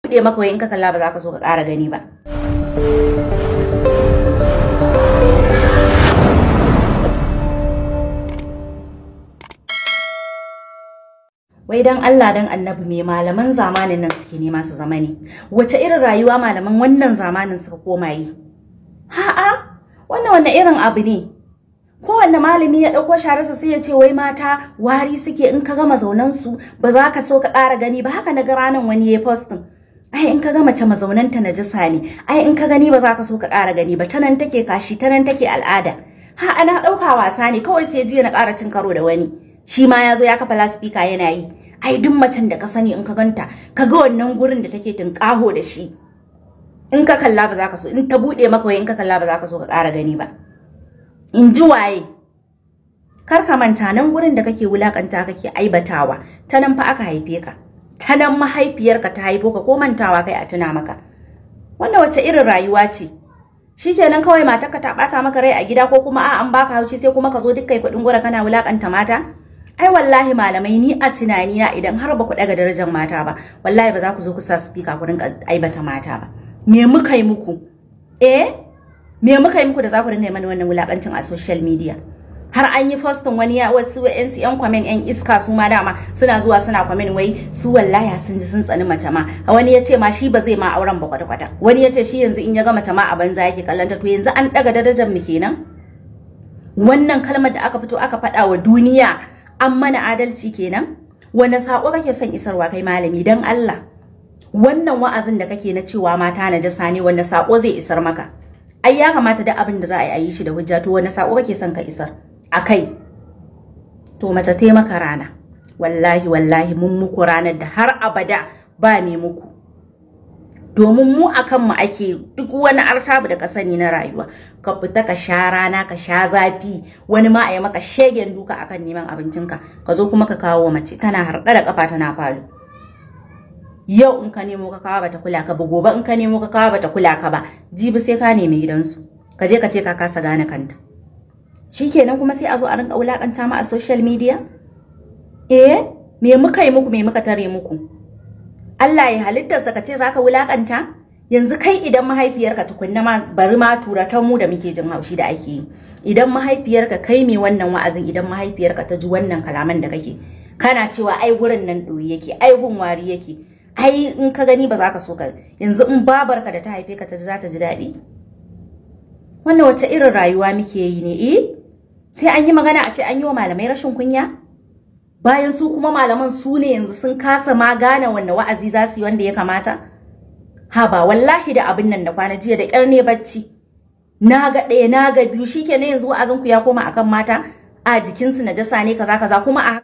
buɗe maka wai in ka kalla ba za ka so ka ƙara gani ba. Wai dan Allah dan Annabi me malaman zamanin nan suke nema su zama ne? Wace irin rayuwa malaman wannan zamanin suka koma yi? Ha'a, wannan irin abu ne? Kowanne malami ya ɗauko shararsa sai ya ce wai mata wari suke in ka gama zaunan su ba za ka so ka ƙara gani ba. Haka na ga ranan wani ya postin. Ai in ka ga mace mazaunanta najasa ne. Ai in ka gani ba za ka so ka ƙara gani ba. Tanan take kashi, tanan take al'ada. Ha ana ɗauka wasa ne kawai sai jiya na ƙara cin karo da wani. Shi ma ya zo ya kafa lasfika yana yi. Ai duk macen da ka sani in ka ganta ka ga wannan gurin da take tunƙaho da shi. In ka kalla ba za ka so, in ta buɗe maka wai in ka kalla ba za ka so ka ƙara gani ba. In ji waye? Kar ka manta nan gurin da kake wulakanta kake aibatawa, ta nan fa aka haife ka. Ta nan mahaifiyarka ta haifo ka ko mantawa kai a tuna maka. Wannan wace irin rayuwa ce? Shikenan kawai matarka ta bata maka rai a gida ko kuma a an baka haushi sai kuma ka zo duk kai kudin gora kana wulakanta mata? Ai wallahi malamai ni a tunani na idan har ba ku daga darajar mata ba, wallahi ba za ku zo ku sa speaker ku rinka aibata mata ba. Me muka yi muku? Me muka yi muku da za ku rinka mana wannan wulakancin a social media? Har an yi postin wani ya wasu yan comment yan iska su ma dama suna zuwa suna comment wai su wallahi sun ji sun tsani mace ma. Wani ya ce ma shi ba zai ma auren ba kwata-kwata. Wani ya ce shi yanzu in ya ga mace ma a banza yake kallanta, to yanzu an daga darajar mu kenan? Wannan kalmar da aka fito aka faɗa wa duniya an mana adalci kenan? Wanda sako kake son isarwa kai malami dan Allah? Wannan wa'azin da kake na cewa mata najasa ne wanda sako zai isar maka? Ai ya kamata da abin da za a yi shi da hujja, to wanda sako kake son ka isar akai? To mace te maka rana, wallahi mun muku ranar da har abada ba me muku. Domin mu akan mu ake duk wani artabu da ka sani na rayuwa. Ka fita ka sha rana, ka sha zafi, wani ma a yi maka shegen duka akan neman abincinka, ka zo kuma ka kawo mace tana harɗa da kafa tana falo. Yau in ka nemo ka kawo bata kula ka ba, gobe in ka nemo ka kawo bata kula ka ba, jibi sai ka nemi gidansu, ka je ka ce ka kasa gane kanta. Shikenan kuma sai a zo a rinka wulakanta ma a social media? Me muka yi muku, me muka tare muku? Allah ya halittarsa ka ce zaka wulakanta? Yanzu kai idan mahaifiyarka tukunna ma bari ma turatan mu da muke jin haushi da ake yi. Idan mahaifiyarka kai me wannan wa'azin, idan mahaifiyarka ta ji wannan kalaman da kake, kana cewa ai gurin nan doyi yake, ai gun wari yake, ai in ka gani ba za ka so ka. Yanzu in babarka da ta haife ka ta ji za ta ji daɗi? Wannan wace irin rayuwa muke yi ne? Sai an yi magana a ce an yi wa malamai rashin kunya? Bayan su kuma malaman su ne yanzu sun kasa ma gane wanne wa'azi za su yi wanda ya kamata? Haba wallahi da abin nan da kwana jiya da ƙyar ne bacci. Na ga ɗaya, na ga biyu, shikenan yanzu wa'azinku ya koma akan mata, a jikinsu najasa ne kaza kuma a